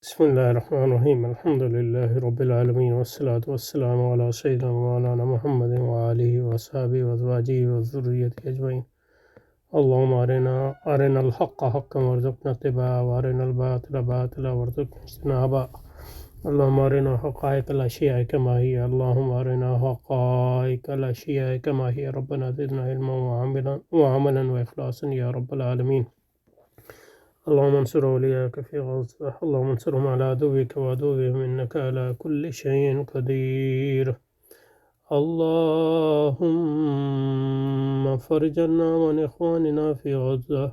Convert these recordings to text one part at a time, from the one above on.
بسم الله الرحمن الرحيم الحمد لله رب العالمين والصلاة والسلام على سيدنا مولانا محمد وآله وصحبه وأزواجه وذريته أجمعين. اللهم أرنا الحق حقا وارزقنا اتباعه وأرنا الباطل باطلا وارزقنا اجتنابه. اللهم أرنا حقائق الأشياء كما هي اللهم أرنا حقائق الأشياء كما هي ربنا زدنا علما وعملا وإخلاصا يا رب العالمين. اللهم انصر أولياءك في غزة اللهم انصرهم على عدوك وعدوهم إنك على كل شيء قدير. اللهم فرج عنا وعن إخواننا في غزة.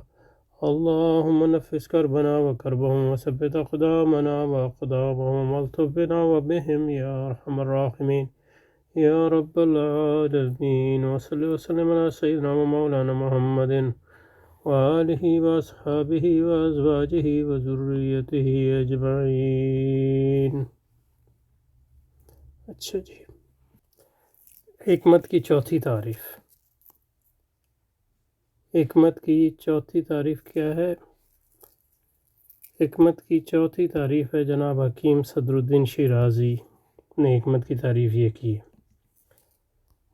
اللهم نفس كربنا وكربهم وثبت أقدامنا وأقدامهم والطف بنا وبهم يا أرحم الراحمين يا رب العالمين. وصل وسلم على سيدنا ومولانا محمد وآلہ وأصحابہ وأزواجہ وذریتہ اجمعین. اچھا جی، حکمت کی چوتھی تعریف. حکمت کی چوتھی تعریف کیا ہے؟ حکمت کی چوتھی تعریف ہے جناب حکیم صدر الدین شیرازی نے حکمت کی تعریف یہ کی ہے.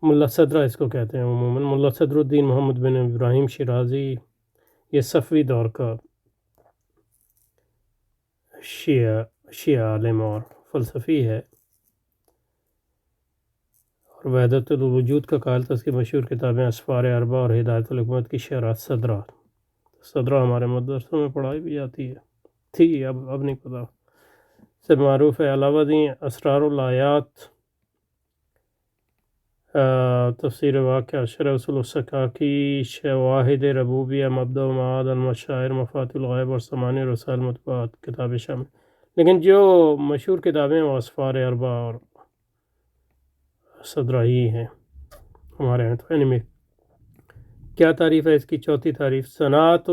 ملا صدرہ اس کو کہتے ہیں عموماً. ملا صدر الدین محمد بن ابراہیم شیرازی یہ صفوی دور کا شیعہ عالم اور فلسفی ہے، اور وحدت الوجود کا قائل تھا. اس کی مشہور کتابیں اسفار اربع اور ہدایت الحکمت کی شرح صدرہ. صدرہ ہمارے مدرسوں میں پڑھائی بھی جاتی ہے، تھی اب نہیں پتہ، سے معروف ہے. علاوہ دیں اسرار الآیات، تفسیر واقعہ، شرح اصول السکاکی، شواہد ربوبیہ، مبدأ و معاد، المشاعر، مفاتیح الغیب اور ثمانی رسائل مطبوعات کتابیں شامل. لیکن جو مشہور کتابیں وہ اسفار اربع اور صدرہ ہی ہیں ہمارے یہاں. تو میں کیا تعریف ہے اس کی؟ چوتھی تعریف: صنعت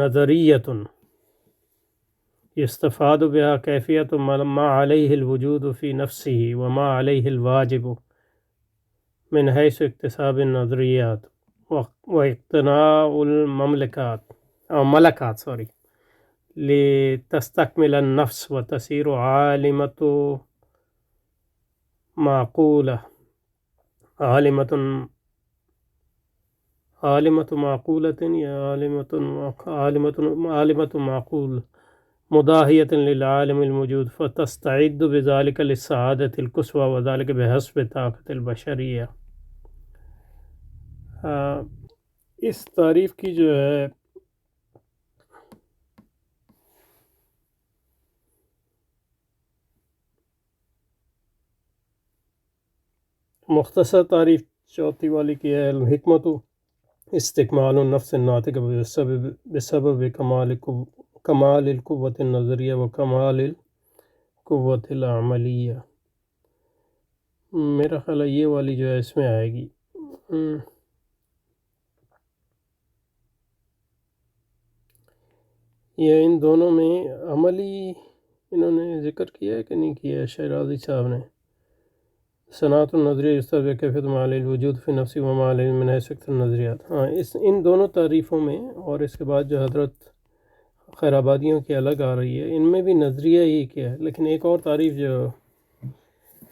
نظریۃ یستفاد بها کیفیت ما علیہ الوجود فی نفسہ وما علیہ الواجب من حیث اکتساب النظریات واقتناء الملکات لتستکمل النفس وتصیر عالمۃ معقولہ عالمۃ معقولۃ یا عالمۃ معقول مداہیۃ للعالم الموجود فتستعد بذلك للسعادۃ القصوى وذلك بحسب طاقت البشریہ. اس تعریف کی جو ہے مختصر تعریف چوتھی والی کی ہے: الحکمت استکمال النفس الناطق بسبب کمال القوت النظریہ و کمال القوت العملیہ. میرا خیال ہے یہ والی جو ہے اس میں آئے گی. یہ ان دونوں میں عملی انہوں نے ذکر کیا ہے کہ نہیں کیا ہے شیرازی صاحب نے؟ صنعت النظریہ یستفاد کیفیت ما علیہ الوجود فی نفسی وما علیہ من حیث النظریات. ہاں، ان دونوں تعریفوں میں، اور اس کے بعد جو حضرت خیر آبادیوں کی الگ آ رہی ہے، ان میں بھی نظریہ ہی کیا ہے. لیکن ایک اور تعریف جو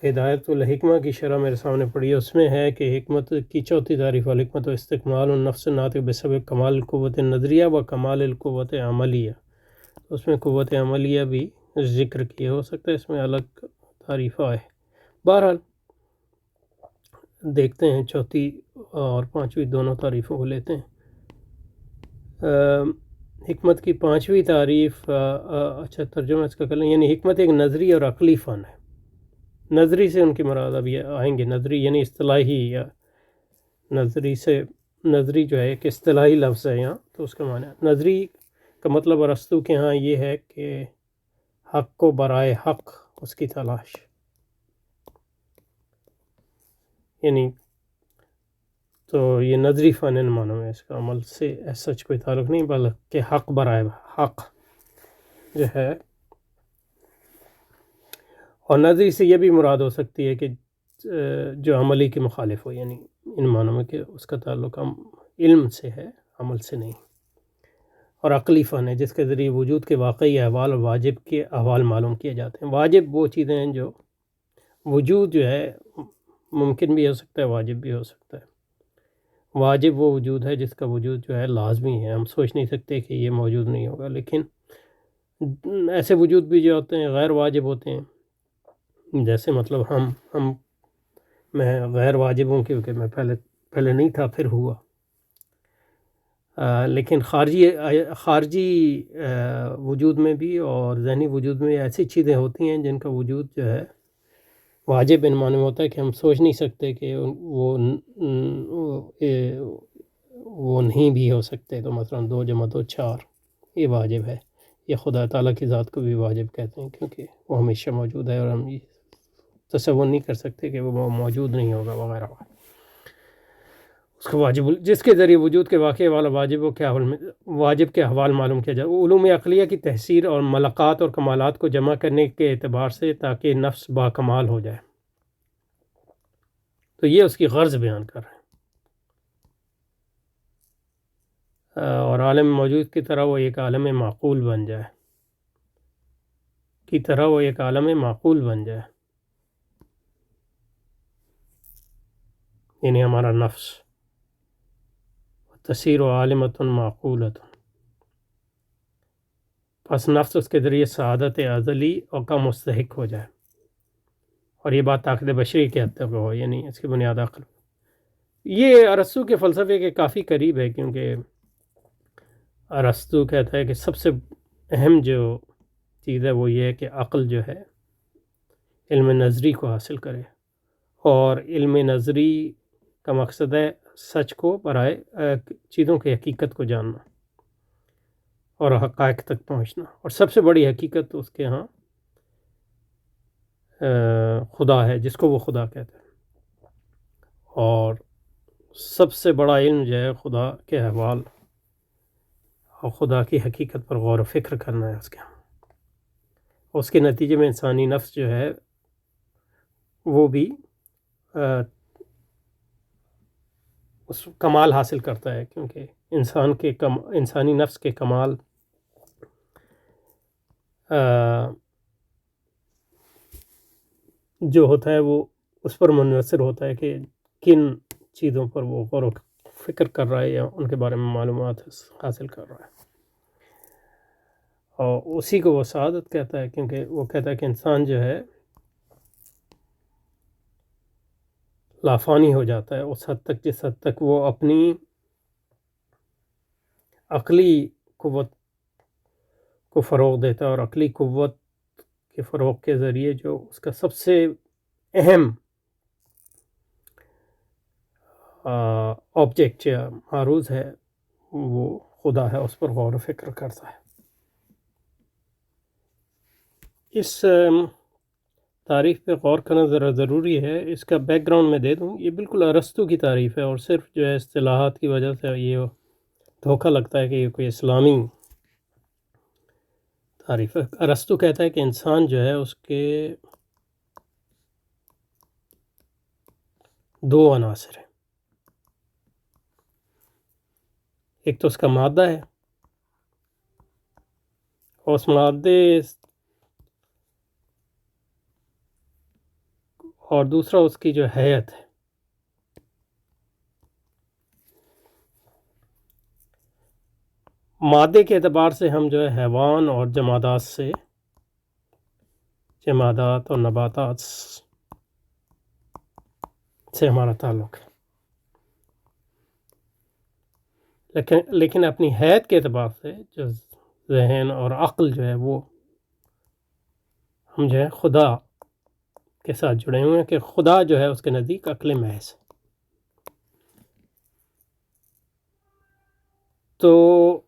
ہدایت الحکمہ کی شرح میرے سامنے پڑی ہے، اس میں ہے کہ حکمت کی چوتھی تعریف: الحکمت و استکمال النفس الناطق بسبب کمال القوت النظریہ و کمال القوت عملیہ. اس میں قوت عملیہ بھی ذکر کیا، ہو سکتا ہے اس میں الگ تعریف آئے. بہرحال دیکھتے ہیں چوتھی اور پانچویں دونوں تعریفوں کو لیتے ہیں. حکمت کی پانچویں تعریف، اچھا ترجمہ اس کا کر لیں، یعنی حکمت ایک نظری اور عقلی فن ہے. نظری سے ان کی مراد اب یہ آئیں گے، نظری یعنی اصطلاحی، یا نظری جو ہے ایک اصطلاحی لفظ ہے یہاں، تو اس کا معنی نظری کا مطلب ارسطو کے ہاں یہ ہے کہ حق کو برائے حق اس کی تلاش، یعنی تو یہ نظری فن ان معنوں میں، اس کا عمل سے سچ کوئی تعلق نہیں، بلکہ حق برائے حق جو ہے. اور نظری سے یہ بھی مراد ہو سکتی ہے کہ جو عملی کے مخالف ہو، یعنی ان معنوں میں کہ اس کا تعلق علم سے ہے، عمل سے نہیں. اور عقلی فن ہے جس کے ذریعے وجود کے واقعی احوال اور واجب کے احوال معلوم کیے جاتے ہیں۔ واجب وہ چیزیں ہیں جو وجود جو ہے ممکن بھی ہو سکتا ہے، واجب بھی ہو سکتا ہے۔ واجب وہ وجود ہے جس کا وجود جو ہے لازمی ہے، ہم سوچ نہیں سکتے کہ یہ موجود نہیں ہوگا، لیکن ایسے وجود بھی جو ہوتے ہیں غیر واجب ہوتے ہیں، جیسے مطلب میں غیر واجب ہوں کیونکہ میں پہلے نہیں تھا پھر ہوا، لیکن خارجی وجود میں بھی اور ذہنی وجود میں ایسی چیزیں ہوتی ہیں جن کا وجود جو ہے واجب ان معنی میں ہوتا ہے کہ ہم سوچ نہیں سکتے کہ وہ نہیں بھی ہو سکتے۔ تو مثلا 2 + 2 = 4 یہ واجب ہے۔ یہ خدا تعالیٰ کی ذات کو بھی واجب کہتے ہیں کیونکہ وہ ہمیشہ موجود ہے اور ہم یہ تصور نہیں کر سکتے کہ وہ موجود نہیں ہوگا وغیرہ۔ اس کو واجب جس کے ذریعے وجود کے واقعے والا واجب کے احوال معلوم کیا جائے، علوم عقلیہ کی تحصیل اور ملکات اور کمالات کو جمع کرنے کے اعتبار سے تاکہ نفس باکمال ہو جائے۔ تو یہ اس کی غرض بیان کر رہے ہیں۔ اور عالم موجود کی طرح وہ ایک عالم معقول بن جائے، یعنی ہمارا نفس تصیر و عالمۃ معقولۃ، پس نفس اس کے ذریعے سعادت ازلی اور کا مستحق ہو جائے، اور یہ بات طاقت بشری کے حد تک ہو، یعنی اس کی بنیاد عقل۔ یہ ارسطو کے فلسفے کے کافی قریب ہے، کیونکہ ارسطو کہتا ہے کہ سب سے اہم جو چیز ہے وہ یہ ہے کہ عقل جو ہے علم نظری کو حاصل کرے، اور علم نظری کا مقصد ہے سچ کو برائے چیزوں کی حقیقت کو جاننا اور حقائق تک پہنچنا، اور سب سے بڑی حقیقت اس کے ہاں خدا ہے، جس کو وہ خدا کہتے ہیں، اور سب سے بڑا علم جو ہے خدا کے احوال اور خدا کی حقیقت پر غور و فکر کرنا ہے اس کے ہاں۔ اس کے نتیجے میں انسانی نفس جو ہے وہ بھی اس کمال حاصل کرتا ہے، کیونکہ انسانی نفس کے کمال جو ہوتا ہے وہ اس پر منحصر ہوتا ہے کہ کن چیزوں پر وہ غور و فکر کر رہا ہے یا ان کے بارے میں معلومات حاصل کر رہا ہے، اور اسی کو وہ سعادت کہتا ہے، کیونکہ وہ کہتا ہے کہ انسان جو ہے لافانی ہو جاتا ہے اس حد تک جس حد تک وہ اپنی عقلی قوت کو فروغ دیتا ہے، اور عقلی قوت کے فروغ کے ذریعے جو اس کا سب سے اہم آبجیکٹ یا معروض ہے وہ خدا ہے، اس پر غور و فکر کرتا ہے۔ اس تعریف پہ غور کرنا ذرا ضروری ہے۔ اس کا بیک گراؤنڈ میں دے دوں، یہ بالکل ارسطو کی تعریف ہے، اور صرف جو ہے اصطلاحات کی وجہ سے یہ دھوکہ لگتا ہے کہ یہ کوئی اسلامی تعریف ہے۔ ارسطو کہتا ہے کہ انسان جو ہے اس کے 2 عناصر ہیں، ایک تو اس کا مادہ ہے، اور اس مادے اور دوسرا اس کی جو حیت ہے۔ مادے کے اعتبار سے ہم جو ہے حیوان اور جمادات اور نباتات سے ہمارا تعلق ہے، لیکن اپنی حیت کے اعتبار سے جو ذہن اور عقل جو ہے وہ ہم جو ہے خدا کے ساتھ جڑے ہوئے ہیں، کہ خدا جو ہے اس کے نزدیک عقل محض ہے۔ تو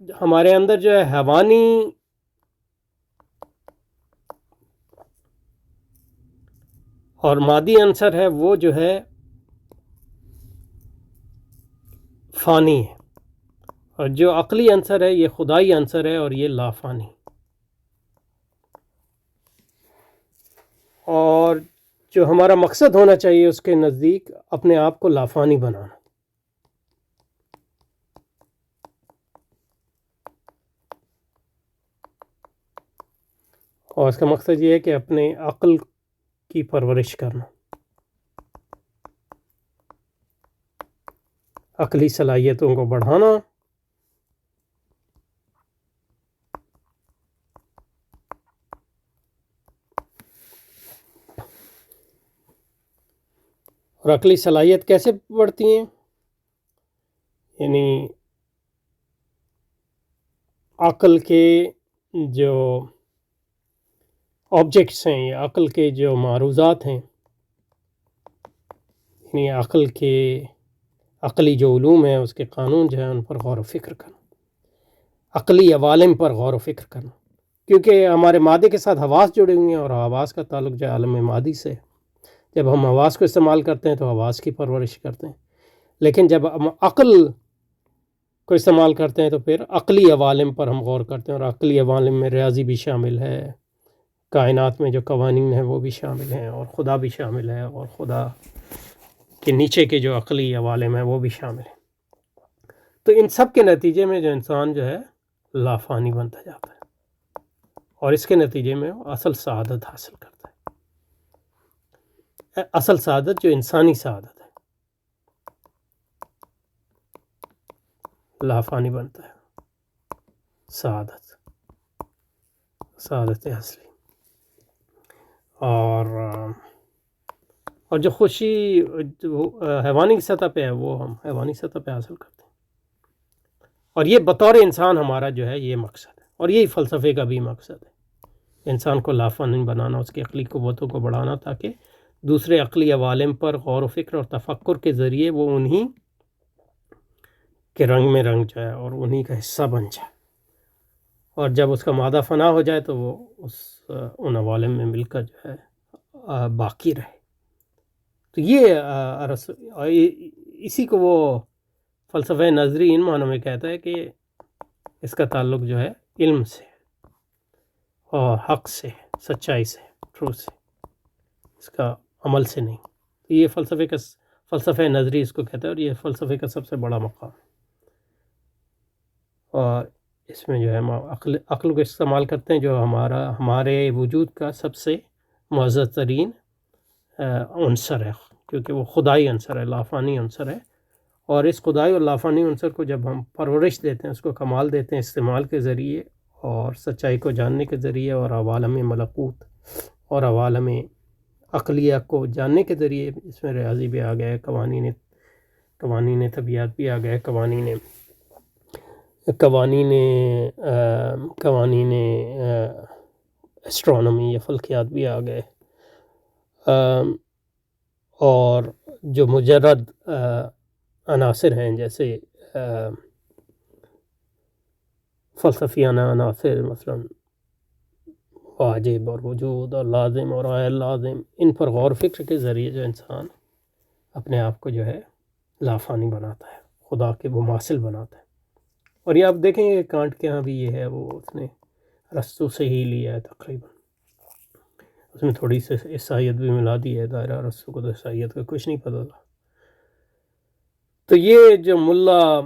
ہمارے اندر جو ہے حیوانی اور مادی عنصر ہے وہ جو ہے فانی ہے، اور جو عقلی عنصر ہے یہ خدائی عنصر ہے، اور یہ لافانی، اور جو ہمارا مقصد ہونا چاہیے اس کے نزدیک اپنے آپ کو لافانی بنانا۔ اور اس کا مقصد یہ ہے کہ اپنے عقل کی پرورش کرنا، عقلی صلاحیتوں کو بڑھانا، اور عقلی صلاحیت کیسے بڑھتی ہیں؟ یعنی عقل کے جو آبجیکٹس ہیں یا عقل کے جو معروضات ہیں، یعنی عقلی جو علوم ہیں اس کے قانون جو ہیں ان پر غور و فکر کرنا، عقلی عوالم پر غور و فکر کرنا، کیونکہ ہمارے مادے کے ساتھ حواس جڑے ہوئے ہیں اور حواس کا تعلق جو ہے عالم مادی سے ہے۔ جب ہم حواس کو استعمال کرتے ہیں تو حواس کی پرورش کرتے ہیں، لیکن جب ہم عقل کو استعمال کرتے ہیں تو پھر عقلی عوالم پر ہم غور کرتے ہیں، اور عقلی عوالم میں ریاضی بھی شامل ہے، کائنات میں جو قوانین ہیں وہ بھی شامل ہیں، اور خدا بھی شامل ہے، اور خدا کے نیچے کے جو عقلی عوالم ہیں وہ بھی شامل ہیں۔ تو ان سب کے نتیجے میں جو انسان جو ہے لافانی بنتا جاتا ہے، اور اس کے نتیجے میں وہ اصل سعادت حاصل کرتا ہے، اصل سعادت جو انسانی سعادت ہے، لافانی بنتا ہے، سعادت اصلی۔ اور جو خوشی حیوانی کی سطح پہ ہے وہ ہم حیوانی سطح پہ حاصل کرتے ہیں، اور یہ بطور انسان ہمارا جو ہے یہ مقصد ہے، اور یہی فلسفے کا بھی مقصد ہے، انسان کو لافانی بنانا، اس کی عقلی قوتوں کو بڑھانا، تاکہ دوسرے عقلی عوالم پر غور و فکر اور تفکر کے ذریعے وہ انہی کے رنگ میں رنگ جائے اور انہی کا حصہ بن جائے، اور جب اس کا مادہ فنا ہو جائے تو وہ ان عوالم میں مل کر جو ہے باقی رہے۔ تو یہ اسی کو وہ فلسفہ نظری ان معنوں میں کہتا ہے کہ اس کا تعلق جو ہے علم سے اور حق سے، سچائی سے، ٹرو سے، اس کا عمل سے نہیں۔ تو یہ فلسفہ نظری اس کو کہتا ہے، اور یہ فلسفے کا سب سے بڑا مقام ہے، اور اس میں جو ہے ہم عقل کو استعمال کرتے ہیں جو ہمارے وجود کا سب سے معزز ترین عنصر ہے، کیونکہ وہ خدائی عنصر ہے، لافانی عنصر ہے، اور اس خدائی اور لافانی عنصر کو جب ہم پرورش دیتے ہیں، اس کو کمال دیتے ہیں استعمال کے ذریعے اور سچائی کو جاننے کے ذریعے اور عوالم ملکوت اور عوالم عقلیہ کو جاننے کے ذریعے، اس میں ریاضی بھی آ گیا ہے، قوانین طبیعت بھی آ گئے، قوانین اسٹرانومی یا فلکیات بھی آ گئے، اور جو مجرد عناصر ہیں جیسے فلسفیانہ عناصر، مثلا واجب اور وجود اور لازم اور غیر لازم، ان پر غور و فکر کے ذریعے جو انسان اپنے آپ کو جو ہے لافانی بناتا ہے، خدا کے مماثل بناتا ہے۔ اور یہ آپ دیکھیں گے کانٹ کے ہاں بھی یہ ہے، وہ اس نے ارسطو سے ہی لیا ہے تقریباً، اس میں تھوڑی سی عیسائیت بھی ملا دی ہے، دائرہ ارسطو کو تو عیسائیت کا کچھ نہیں پتہ تھا۔ تو یہ جو ملا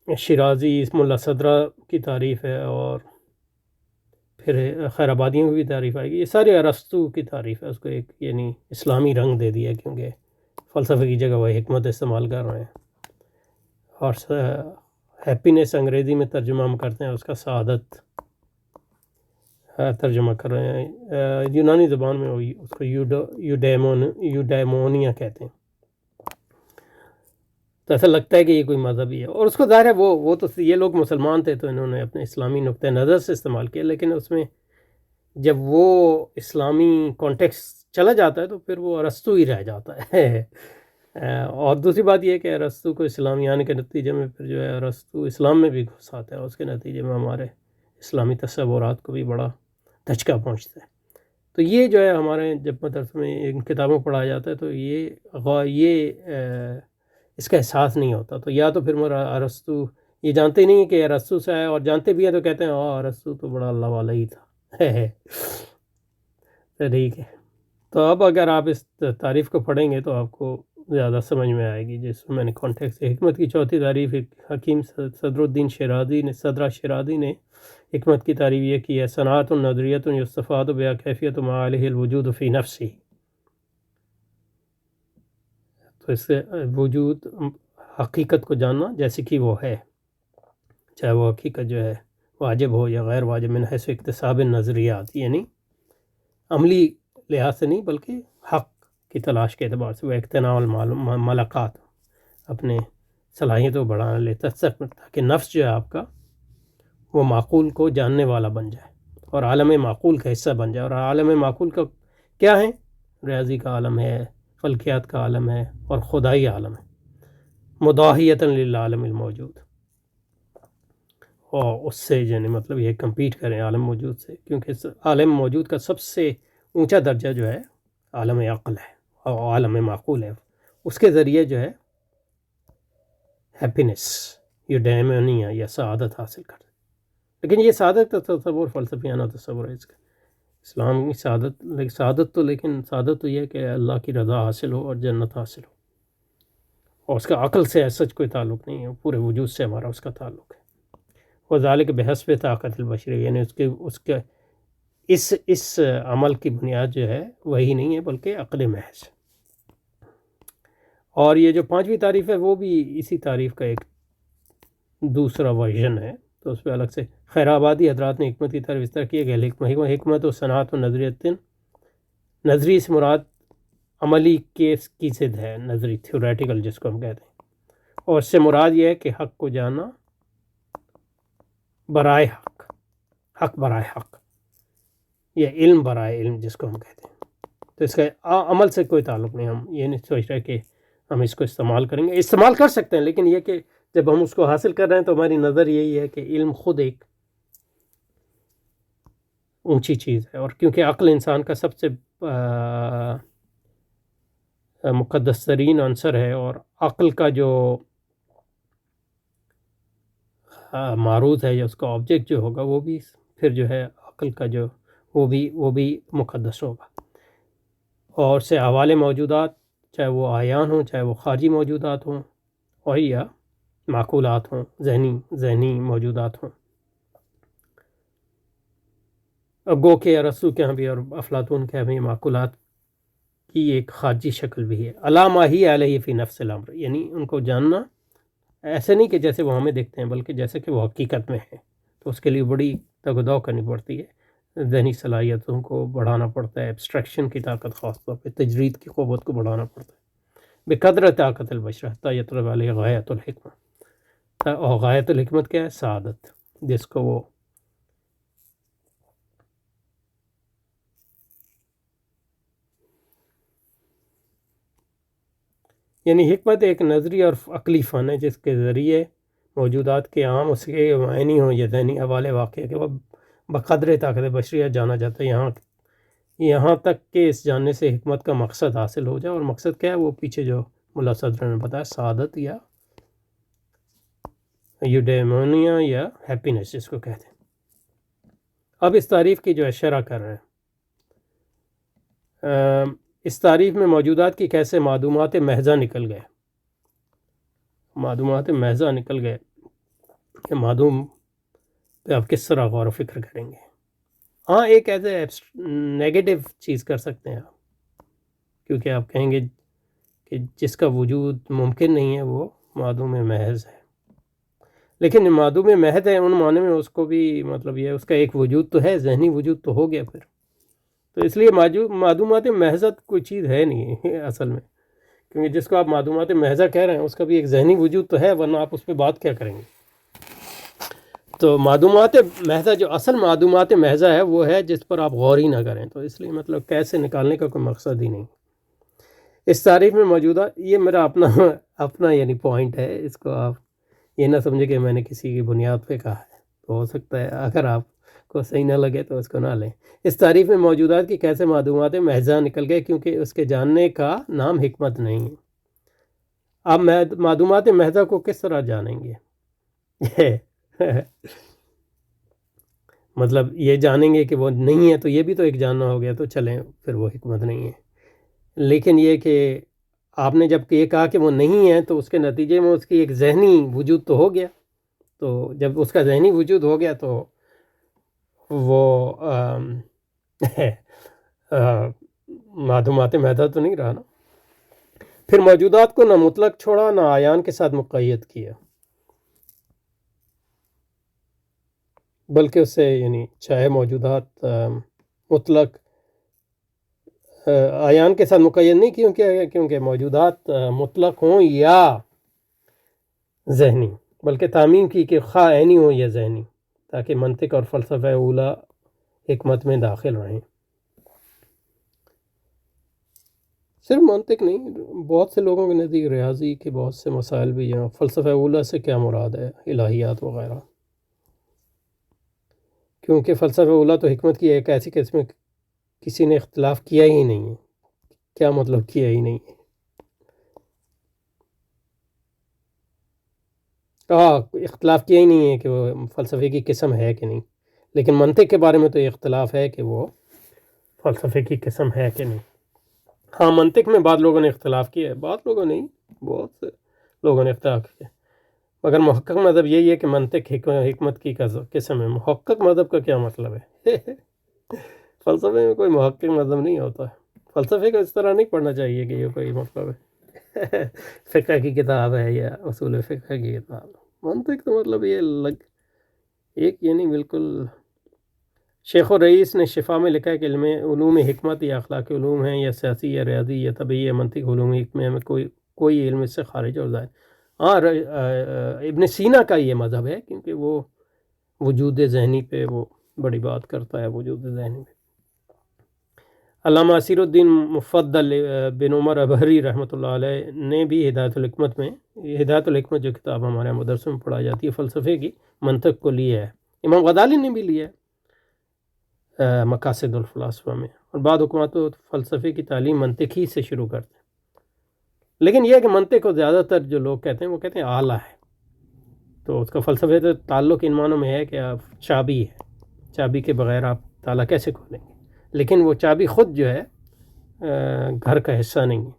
شیرازی، ملا صدرہ کی تعریف ہے، اور پھر خیر آبادیوں کی بھی تعریف آئے گی، یہ سارے ارسطو کی تعریف ہے، اس کو ایک یعنی اسلامی رنگ دے دیا، کیونکہ فلسفے کی جگہ وہ حکمت استعمال کر رہے ہیں، اور ہیپینس انگریزی میں ترجمہ ہم کرتے ہیں، اس کا سعادت ترجمہ کر رہے ہیں، یونانی زبان میں اس کو یوڈیمونیا کہتے ہیں، تو ایسا لگتا ہے کہ یہ کوئی مذہبی ہے، اور اس کو ظاہر ہے وہ تو یہ لوگ مسلمان تھے تو انہوں نے اپنے اسلامی نقطہ نظر سے استعمال کیا، لیکن اس میں جب وہ اسلامی کانٹیکسٹ چلا جاتا ہے تو پھر وہ ارسطو ہی رہ جاتا ہے۔ اور دوسری بات یہ ہے کہ ارسطو کو اسلامی آنے کے نتیجے میں پھر جو ہے ارسطو اسلام میں بھی گھس آتا ہے، اس کے نتیجے میں ہمارے اسلامی تصورات کو بھی بڑا دھچکا پہنچتا ہے۔ تو یہ جو ہے ہمارے جب مدرسے میں ان کتابوں پڑھایا جاتا ہے تو یہ اس کا احساس نہیں ہوتا، تو یا تو پھر میرا ارسطو یہ جانتے ہی نہیں ہیں کہ ارسطو سے ہے، اور جانتے بھی ہیں تو کہتے ہیں ارسطو تو بڑا اللہ والا ہی تھا۔ تو ٹھیک ہے، تو اب اگر آپ اس تعریف کو پڑھیں گے تو آپ کو زیادہ سمجھ میں آئے گی، جس میں نے کانٹیکسٹ حکمت کی چوتھی تعریف حکیم صدرہ شیرازی نے حکمت کی تعریف یہ کی ہے صنعت نظریت یستفاد بها کیفیت ما علیہ الوجود فی نفسی، تو اس سے وجود حقیقت کو جاننا جیسے کہ وہ ہے، چاہے وہ حقیقت جو ہے واجب ہو یا غیر واجب، من حیث اکتساب نظریات، یعنی عملی لحاظ سے نہیں بلکہ حق کی تلاش کے اعتبار سے، وہ اقتناع الملکات، اپنے صلاحیتوں کو بڑھانا لیتا تاکہ نفس جو ہے آپ کا وہ معقول کو جاننے والا بن جائے اور عالم معقول کا حصہ بن جائے۔ اور عالم معقول کا کیا ہے؟ ریاضی کا عالم ہے، فلکیات کا عالم ہے اور خدائی عالم ہے، مداحیتاً للعالم الموجود، اور اس سے یعنی مطلب یہ کمپیٹ کریں عالم موجود سے، کیونکہ عالم موجود کا سب سے اونچا درجہ جو ہے عالم عقل ہے اور عالم معقول ہے، اس کے ذریعے جو ہے ہیپینس یا ڈیمونیا یا سعادت حاصل کر۔ لیکن یہ سعادت کا تصور فلسفیانہ تصور ہے اس کا، اسلام کی سعادت تو یہ ہے کہ اللہ کی رضا حاصل ہو اور جنت حاصل ہو، اور اس کا عقل سے سچ کوئی تعلق نہیں ہے، پورے وجود سے ہمارا اس کا تعلق ہے۔ وذالک بحسب طاقت البشری، یعنی اس کے اس عمل کی بنیاد جو ہے وہی نہیں ہے بلکہ عقل محض۔ اور یہ جو پانچویں تعریف ہے وہ بھی اسی تعریف کا ایک دوسرا ورژن ہے، تو اس پہ الگ سے خیر آبادی حضرات نے حکمت کی تعریف اس طرح کی ہے کہ حکمت و صنعت و نظریت، نظری سے مراد عملی کیس کی ضد ہے، نظری تھیوریٹیکل جس کو ہم کہتے ہیں، اور اس سے مراد یہ ہے کہ حق کو جاننا برائے حق برائے حق، یا علم برائے علم جس کو ہم کہتے ہیں۔ تو اس کا عمل سے کوئی تعلق نہیں، ہم یہ نہیں سوچ رہے کہ ہم اس کو استعمال کریں گے، استعمال کر سکتے ہیں، لیکن یہ کہ جب ہم اس کو حاصل کر رہے ہیں تو ہماری نظر یہی ہے کہ علم خود ایک اونچی چیز ہے، اور کیونکہ عقل انسان کا سب سے مقدس ترین عنصر ہے، اور عقل کا جو معروض ہے یا اس کا آبجیکٹ جو ہوگا وہ بھی پھر جو ہے عقل کا جو وہ بھی مقدس ہوگا، اور سے حوالے موجودات چاہے وہ عیان ہوں چاہے وہ خارجی موجودات ہوں اور یا معقولات ہوں، ذہنی موجودات ہوں، گو کہ ارسطو کے ہاں بھی اور افلاطون کے ہاں بھی معقولات کی ایک خارجی شکل بھی ہے، علامہ ہی علیہ فی نفس الامر، یعنی ان کو جاننا ایسے نہیں کہ جیسے وہ ہمیں دیکھتے ہیں بلکہ جیسے کہ وہ حقیقت میں ہے، تو اس کے لیے بڑی تگ و دو کرنی پڑتی ہے، ذہنی صلاحیتوں کو بڑھانا پڑتا ہے، ایبسٹریکشن کی طاقت خاص طور پہ تجرید کی قوت کو بڑھانا پڑتا ہے، بقدر طاقت البشر حتی یطلب علیہ غایت الحکمت، اور غایت الحکمت کیا ہے؟ سعادت، جس کو وہ یعنی حکمت ایک نظری اور عقلی فن ہے جس کے ذریعے موجودات کے عام اس کے معنی ہوں یا ذہنی حوالے واقع کہ وہ بقدر طاقت بشریہ جانا جاتا ہے، یہاں تک کہ اس جاننے سے حکمت کا مقصد حاصل ہو جائے، اور مقصد کیا ہے؟ وہ پیچھے جو ملا صدر نے بتایا، سعادت یا یوڈیمونیا یا ہیپینس جس کو کہتے ہیں۔ اب اس تعریف کی جو ہے شرح کر رہے ہیں، اس تعریف میں موجودات کی کیسے معدومات محضہ نکل گئے، کہ معدوم پہ آپ کس طرح غور و فکر کریں گے۔ ہاں ایک ایسے نیگیٹو چیز کر سکتے ہیں آپ، کیونکہ آپ کہیں گے کہ جس کا وجود ممکن نہیں ہے وہ معدوم محض ہے، لیکن معدوم محض ہے ان معنی میں اس کو بھی مطلب یہ اس کا ایک وجود تو ہے، ذہنی وجود تو ہو گیا پھر، تو اس لیے معدومات محضہ کوئی چیز ہے نہیں اصل میں، کیونکہ جس کو آپ معدومات محضہ کہہ رہے ہیں اس کا بھی ایک ذہنی وجود تو ہے، ورنہ آپ اس پہ بات کیا کریں گے۔ تو معدومات محضہ جو اصل معدومات محضہ ہے وہ ہے جس پر آپ غور ہی نہ کریں، تو اس لیے مطلب کیسے نکالنے کا کوئی مقصد ہی نہیں۔ اس تعریف میں موجودہ یہ میرا اپنا یعنی پوائنٹ ہے، اس کو آپ یہ نہ سمجھے کہ میں نے کسی کی بنیاد پہ کہا ہے، تو ہو سکتا ہے اگر آپ کو صحیح نہ لگے تو اس کو نہ لیں۔ اس تعریف میں موجودات کی کیسے معدومات محضہ نکل گئے، کیونکہ اس کے جاننے کا نام حکمت نہیں ہے۔ آپ معدومات محضہ کو کس طرح جانیں گے؟ مطلب یہ جانیں گے کہ وہ نہیں ہے تو یہ بھی تو ایک جاننا ہو گیا، تو چلیں پھر وہ حکمت نہیں ہے۔ لیکن یہ کہ آپ نے جب یہ کہا کہ وہ نہیں ہے تو اس کے نتیجے میں اس کی ایک ذہنی وجود تو ہو گیا، تو جب اس کا ذہنی وجود ہو گیا تو وہ معدومات میدہ تو نہیں رہا نا. پھر موجودات کو نہ مطلق چھوڑا نہ آیان کے ساتھ مقید کیا، بلکہ اس سے یعنی چاہے موجودات مطلق آیان کے ساتھ مقید نہیں کیونکہ موجودات مطلق ہوں یا ذہنی، بلکہ تعمیم کی کہ خواہ عینی ہوں یا ذہنی، تاکہ منطق اور فلسفہ اولا حکمت میں داخل رہیں. صرف منطق نہیں، بہت سے لوگوں کے نزدیک ریاضی کے بہت سے مسائل بھی ہیں. فلسفہ اولا سے کیا مراد ہے؟ الہیات وغیرہ، کیونکہ فلسفہ اولا تو حکمت کی ایک ایسی قسم کسی نے اختلاف کیا ہی نہیں ہے. کیا مطلب کیا ہی نہیں ہے؟ اختلاف کیا ہی نہیں ہے کہ وہ فلسفے کی قسم ہے کہ نہیں، لیکن منطق کے بارے میں تو یہ اختلاف ہے کہ وہ فلسفے کی قسم ہے کہ نہیں. ہاں منطق میں بعض لوگوں نے اختلاف کیا ہے، بعض لوگوں نہیں، بہت سے لوگوں نے اختلاف کیا ہے، مگر محقق مذہب یہی ہے کہ منطق حکمت کی قسم ہے. محقق مذہب کا کیا مطلب ہے؟ فلسفے میں کوئی محقق مذہب نہیں ہوتا ہے. فلسفے کو اس طرح نہیں پڑھنا چاہیے کہ یہ کوئی مطلب ہے فقہ کی کتاب ہے یا اصول فقہ کی کتاب. منطق تو مطلب یہ ایک یعنی بالکل. شیخ الرئیس نے شفا میں لکھا ہے کہ علوم حکمت یا اخلاقی علوم ہیں یا سیاسی یا ریاضی یا طبعی یا منطق علوم حکمت میں کوئی علم اس سے خارج اور ظاہر. ہاں ابن سینا کا یہ مذہب ہے، کیونکہ وہ وجود ذہنی پہ وہ بڑی بات کرتا ہے، وجود ذہنی پہ. علامہ اسیر الدین مفضل بن عمر ابہری رحمۃ اللہ علیہ نے بھی ہدایت الحکمت میں، ہدایت الحکمت جو کتاب ہمارے مدرسوں میں پڑھائی جاتی ہے، فلسفے کی منطق کو لیا ہے. امام غزالی نے بھی لیا ہے مقاصد الفلاسفہ میں. اور بعض حکمات تو فلسفے کی تعلیم منطق ہی سے شروع کرتے ہیں. لیکن یہ کہ منطق کو زیادہ تر جو لوگ کہتے ہیں وہ کہتے ہیں اعلیٰ ہے، تو اس کا فلسفے سے تعلق ان معنوں میں ہے کہ آپ چابی ہے، چابی کے بغیر آپ تالا کیسے کھولیں گے. لیکن وہ چابی خود جو ہے گھر کا حصہ نہیں ہے،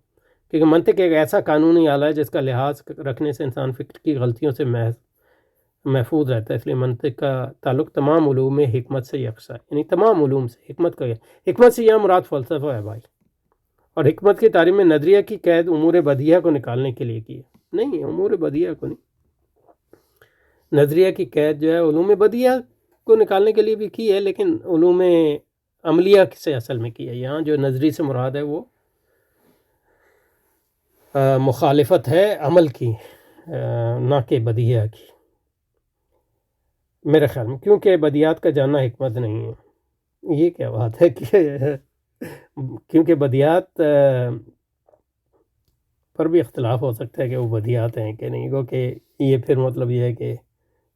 کیونکہ منطق ایک ایسا قانونی آلہ ہے جس کا لحاظ رکھنے سے انسان فکر کی غلطیوں سے محفوظ رہتا ہے. اس لیے منطق کا تعلق تمام علوم حکمت سے یکساں ہے، یعنی تمام علوم سے. حکمت سے یہ مراد فلسفہ ہے بھائی. اور حکمت کی تعلیم میں نظریہ کی قید امور بدیہہ کو نکالنے کے لیے کی ہے، نہیں امور بدیہہ کو نہیں. نظریہ کی قید جو ہے علوم بدیہہ کو نکالنے کے لیے بھی کی ہے، لیکن علوم عملیہ سے اصل میں کی ہے. یہاں جو نظری سے مراد ہے وہ مخالفت ہے عمل کی، نہ کہ بدیہہ کی میرے خیال میں، کیونکہ بدیہات کا جاننا حکمت نہیں ہے. یہ کیا بات ہے کہ کیونکہ بدیہات پر بھی اختلاف ہو سکتا ہے کہ وہ بدیہات ہیں کہ نہیں، کیونکہ یہ پھر مطلب یہ ہے کہ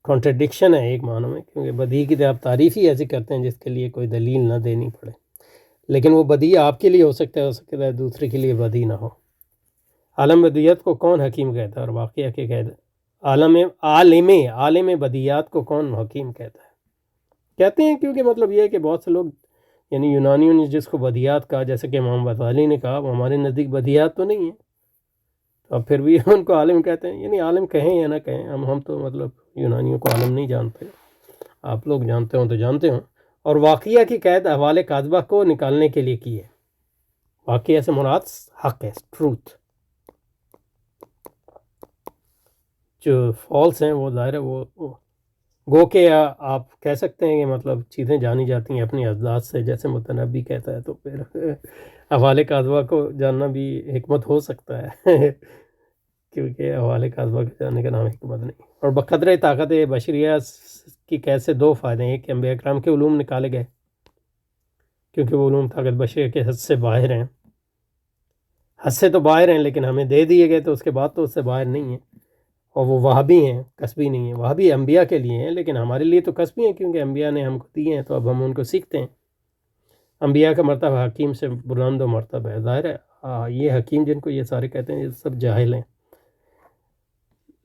کانٹرڈکشن ہے ایک معنی میں، کیونکہ بدیہی کی تو آپ تعریف ہی ایسی کرتے ہیں جس کے لیے کوئی دلیل نہ دینی پڑے. لیکن وہ بدیہی آپ کے لیے ہو سکتا ہے دوسرے کے لیے بدیہی نہ ہو. عالم بدیہات کو کون حکیم کہتا ہے؟ اور واقعہ کے قید عالم بدیہات کو کون حکیم کہتا ہے؟ کہتے ہیں کیونکہ مطلب یہ ہے کہ بہت سے لوگ یعنی یونانیوں نے جس کو بدیہات کہا، جیسے کہ امام غزالی نے کہا، وہ ہمارے نزدیک بدیہات تو نہیں ہیں، تو اب پھر بھی ان کو عالم کہتے ہیں. یعنی عالم کہیں یا نہ کہیں، ہم تو مطلب یونانیوں کو عالم نہیں جانتے. آپ لوگ جانتے ہوں تو جانتے ہوں. اور واقعہ کی قید احوال کاذبہ کو نکالنے کے لیے کی ہے. واقعہ سے مراد حق ہے، ٹروتھ. جو فالس ہیں وہ ظاہر ہے وہ گو کہ آپ کہہ سکتے ہیں کہ مطلب چیزیں جانی جاتی ہیں اپنی اجزاء سے، جیسے متنبی کہتا ہے، تو پھر احوال کاذبہ کو جاننا بھی حکمت ہو سکتا ہے کیونکہ احوال کاذبہ کو جاننے کا نام حکمت نہیں. اور بقدر طاقت بشریہ کی قید سے دو فائدے ہیں. ایک کہ انبیاء کرام کے علوم نکالے گئے، کیونکہ وہ علوم طاقت بشریہ کے حد سے باہر ہیں، حد سے تو باہر ہیں لیکن ہمیں دے دیے گئے، تو اس کے بعد تو اس سے باہر نہیں ہیں. اور وہ وہابی ہیں، کسبی نہیں ہیں. وہابی انبیاء کے لیے ہیں لیکن ہمارے لیے تو کسبی ہیں، کیونکہ انبیاء نے ہم کو دیے ہیں تو اب ہم ان کو سیکھتے ہیں. انبیاء کا مرتبہ حکیم سے بلند و مرتبہ ہے. ظاہر ہے یہ حکیم جن کو یہ سارے کہتے ہیں یہ سب جاہل ہیں.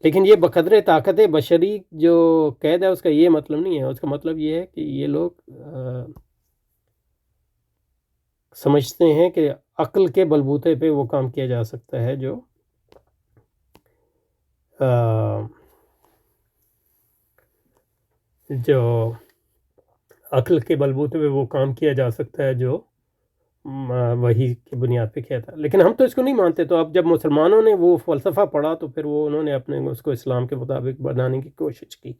لیکن یہ بقدر طاقت بشری جو قید ہے اس کا یہ مطلب نہیں ہے. اس کا مطلب یہ ہے کہ یہ لوگ سمجھتے ہیں کہ عقل کے بلبوتے پہ وہ کام کیا جا سکتا ہے جو عقل کے بلبوتے پہ وہ کام کیا جا سکتا ہے جو وحی کی بنیاد پہ کیا تھا، لیکن ہم تو اس کو نہیں مانتے. تو اب جب مسلمانوں نے وہ فلسفہ پڑھا تو پھر وہ انہوں نے اپنے اس کو اسلام کے مطابق بنانے کی کوشش کی،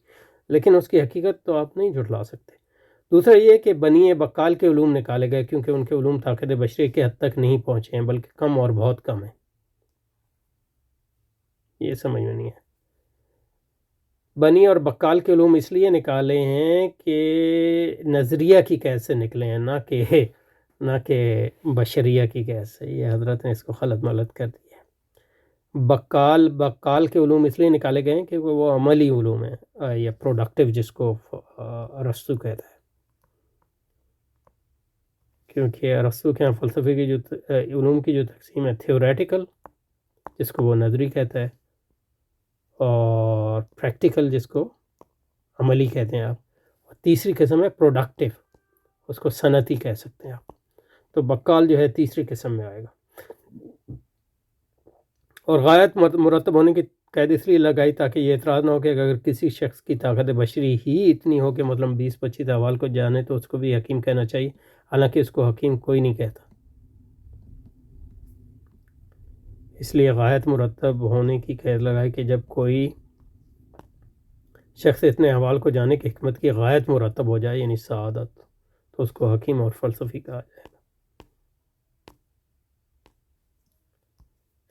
لیکن اس کی حقیقت تو آپ نہیں جھٹلا سکتے. دوسرا یہ کہ بنی بقال کے علوم نکالے گئے کیونکہ ان کے علوم طاقت بشری کے حد تک نہیں پہنچے ہیں، بلکہ کم اور بہت کم ہیں. یہ سمجھ میں نہیں ہے. بنی اور بقال کے علوم اس لیے نکالے ہیں کہ نظریہ کی قید سے نکلے ہیں، نہ کہ بشریہ کی قید سے. یہ حضرت نے اس کو خلط ملط کر دیا ہے. بقال کے علوم اس لیے نکالے گئے ہیں کہ وہ عملی علوم ہیں یا پروڈکٹیو، جس کو ارسطو کہتا ہے. کیونکہ ارسطو کے یہاں فلسفے کی جو علوم کی جو تقسیم ہے تھیوریٹیکل، جس کو وہ نظری کہتا ہے، اور پریکٹیکل جس کو عملی کہتے ہیں آپ، اور تیسری قسم ہے پروڈکٹیو، اس کو صنعتی کہہ سکتے ہیں آپ. تو بقال جو ہے تیسری قسم میں آئے گا. اور غایت مرتب ہونے کی قید اس لیے لگائی تاکہ یہ اعتراض نہ ہو کہ اگر کسی شخص کی طاقت بشری ہی اتنی ہو کہ مطلب 20-25 احوال کو جانے تو اس کو بھی حکیم کہنا چاہیے، حالانکہ اس کو حکیم کوئی نہیں کہتا. اس لیے غایت مرتب ہونے کی قید لگائی کہ جب کوئی شخص اتنے احوال کو جانے کی حکمت کی غایت مرتب ہو جائے، یعنی سعادت، تو اس کو حکیم اور فلسفی کہا جائے گا.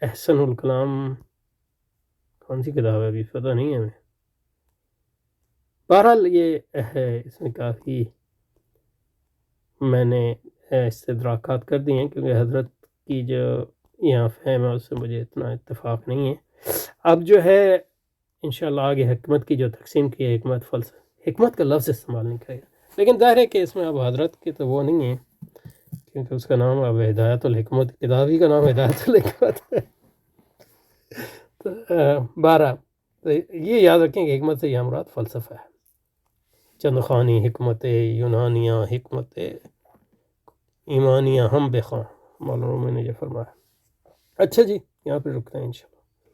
احسن الکلام کون سی کتاب ہے ابھی پتہ نہیں ہے ہمیں. بہرحال یہ ہے، اس میں کافی میں نے استدراکات کر دی ہیں کیونکہ حضرت کی جو یہاں فہم ہے اس سے مجھے اتنا اتفاق نہیں ہے. اب جو ہے انشاءاللہ آگے حکمت کی جو تقسیم کی ہے، حکمت کا لفظ استعمال نہیں کرے گا، لیکن ظاہر ہے کہ اس میں اب حضرت کی تو وہ نہیں ہے کیونکہ اس کا نام اب ہدایت الحکمت، کتابی کا نام ہدایت الحکمت ہے. تو 12 تو یہ یاد رکھیں کہ حکمت سے یہ مراد فلسفہ ہے. چند خوانی حکمت یونانیہ، حکمت ایمانیہ ہم بخواں، مولانا رومی نے یہ فرمایا. اچھا جی، یہاں پہ رکتے ہیں انشاءاللہ.